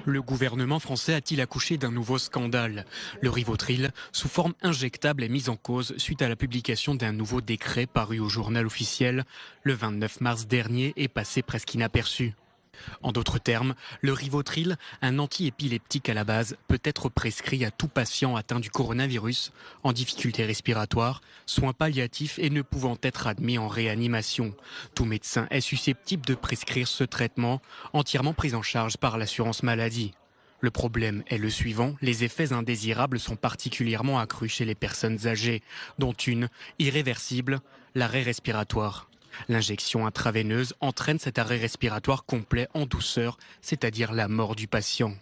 Le gouvernement français a-t-il accouché d'un nouveau scandale? Le Rivotril, sous forme injectable, est mis en cause suite à la publication d'un nouveau décret paru au journal officiel le 29 mars dernier et passé presque inaperçu. En d'autres termes, le Rivotril, un antiépileptique à la base, peut être prescrit à tout patient atteint du coronavirus, en difficulté respiratoire, soins palliatifs et ne pouvant être admis en réanimation. Tout médecin est susceptible de prescrire ce traitement, entièrement pris en charge par l'assurance maladie. Le problème est le suivant, les effets indésirables sont particulièrement accrus chez les personnes âgées, dont une, irréversible, l'arrêt respiratoire. L'injection intraveineuse entraîne cet arrêt respiratoire complet en douceur, c'est-à-dire la mort du patient.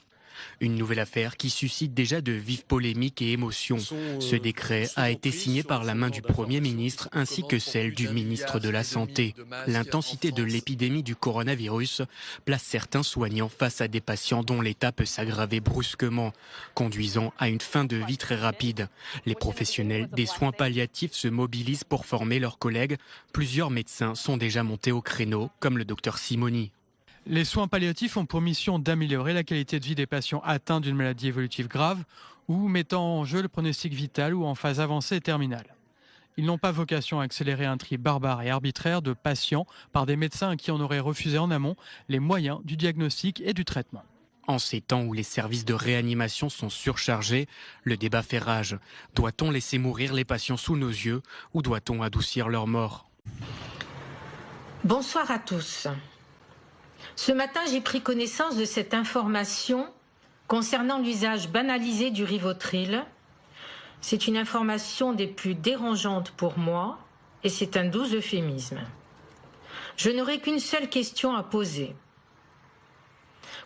Une nouvelle affaire qui suscite déjà de vives polémiques et émotions. Ce décret a été signé par la main du Premier ministre ainsi que celle du ministre de la Santé. L'intensité de l'épidémie du coronavirus place certains soignants face à des patients dont l'état peut s'aggraver brusquement, conduisant à une fin de vie très rapide. Les professionnels des soins palliatifs se mobilisent pour former leurs collègues. Plusieurs médecins sont déjà montés au créneau, comme le docteur Simoni. Les soins palliatifs ont pour mission d'améliorer la qualité de vie des patients atteints d'une maladie évolutive grave ou mettant en jeu le pronostic vital ou en phase avancée et terminale. Ils n'ont pas vocation à accélérer un tri barbare et arbitraire de patients par des médecins à qui on aurait refusé en amont les moyens du diagnostic et du traitement. En ces temps où les services de réanimation sont surchargés, le débat fait rage. Doit-on laisser mourir les patients sous nos yeux ou doit-on adoucir leur mort? Bonsoir à tous. Ce matin, j'ai pris connaissance de cette information concernant l'usage banalisé du Rivotril. C'est une information des plus dérangeantes pour moi et c'est un doux euphémisme. Je n'aurai qu'une seule question à poser.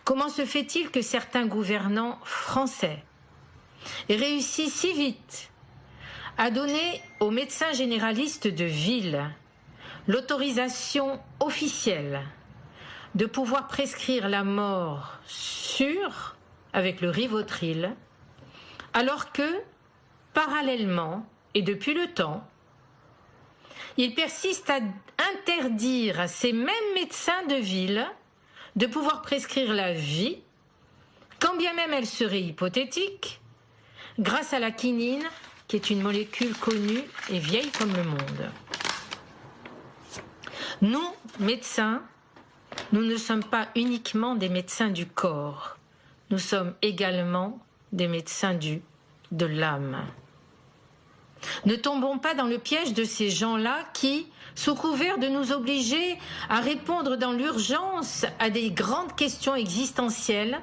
Comment se fait-il que certains gouvernants français aient réussi si vite à donner aux médecins généralistes de ville l'autorisation officielle de pouvoir prescrire la mort sûre avec le Rivotril, alors que, parallèlement, et depuis le temps, ils persistent à interdire à ces mêmes médecins de ville de pouvoir prescrire la vie, quand bien même elle serait hypothétique, grâce à la quinine, qui est une molécule connue et vieille comme le monde. Nous, médecins, nous ne sommes pas uniquement des médecins du corps, nous sommes également des médecins de l'âme. Ne tombons pas dans le piège de ces gens-là qui, sous couvert de nous obliger à répondre dans l'urgence à des grandes questions existentielles,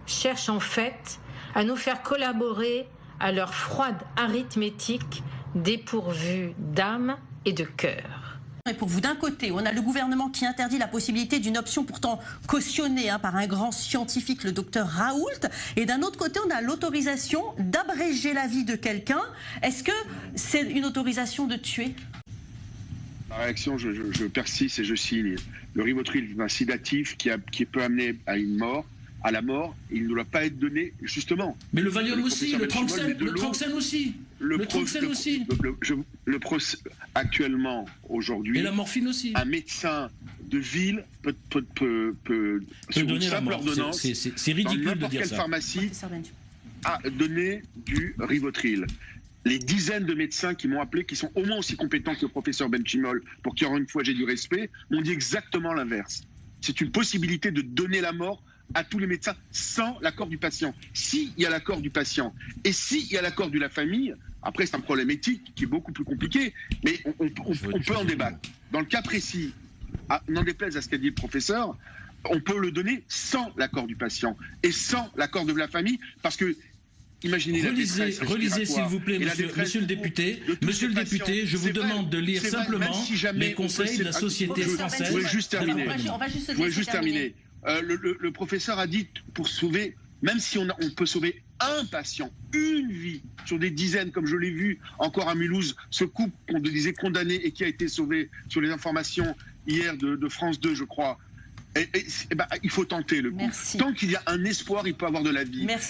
cherchent en fait à nous faire collaborer à leur froide arithmétique dépourvue d'âme et de cœur. Et pour vous, d'un côté, on a le gouvernement qui interdit la possibilité d'une option pourtant cautionnée par un grand scientifique, le docteur Raoult, et d'un autre côté, on a l'autorisation d'abréger la vie de quelqu'un. Est-ce que c'est une autorisation de tuer? La réaction, je persiste et je signe. Le Rivotril est un sédatif qui peut amener à une mort. À la mort, il ne doit pas être donné, justement. Mais le Valium aussi, le Tranxène aussi. Actuellement, aujourd'hui, et la morphine aussi. Un médecin de ville peut sur une simple ordonnance, c'est ridicule dans n'importe quelle pharmacie, donner du Rivotril. Les dizaines de médecins qui m'ont appelé, qui sont au moins aussi compétents que le professeur Benchimol, pour qui, encore une fois, j'ai du respect, m'ont dit exactement l'inverse. C'est une possibilité de donner la mort à tous les médecins sans l'accord du patient. S'il y a l'accord du patient et s'il y a l'accord de la famille, après c'est un problème éthique qui est beaucoup plus compliqué, mais on peut en débattre. Dans le cas précis, n'en déplaise à ce qu'a dit le professeur, on peut le donner sans l'accord du patient et sans l'accord de la famille, parce que imaginez relisez s'il vous plaît, monsieur le député. Monsieur le député, je vous demande de lire simplement les conseils de la Société française. Je voulais juste terminer. Le professeur a dit, pour sauver, même si on peut sauver un patient, une vie, sur des dizaines, comme je l'ai vu encore à Mulhouse, ce couple qu'on disait condamné et qui a été sauvé sur les informations hier de France 2, je crois. Il faut tenter le coup. Tant qu'il y a un espoir, il peut avoir de la vie. Merci.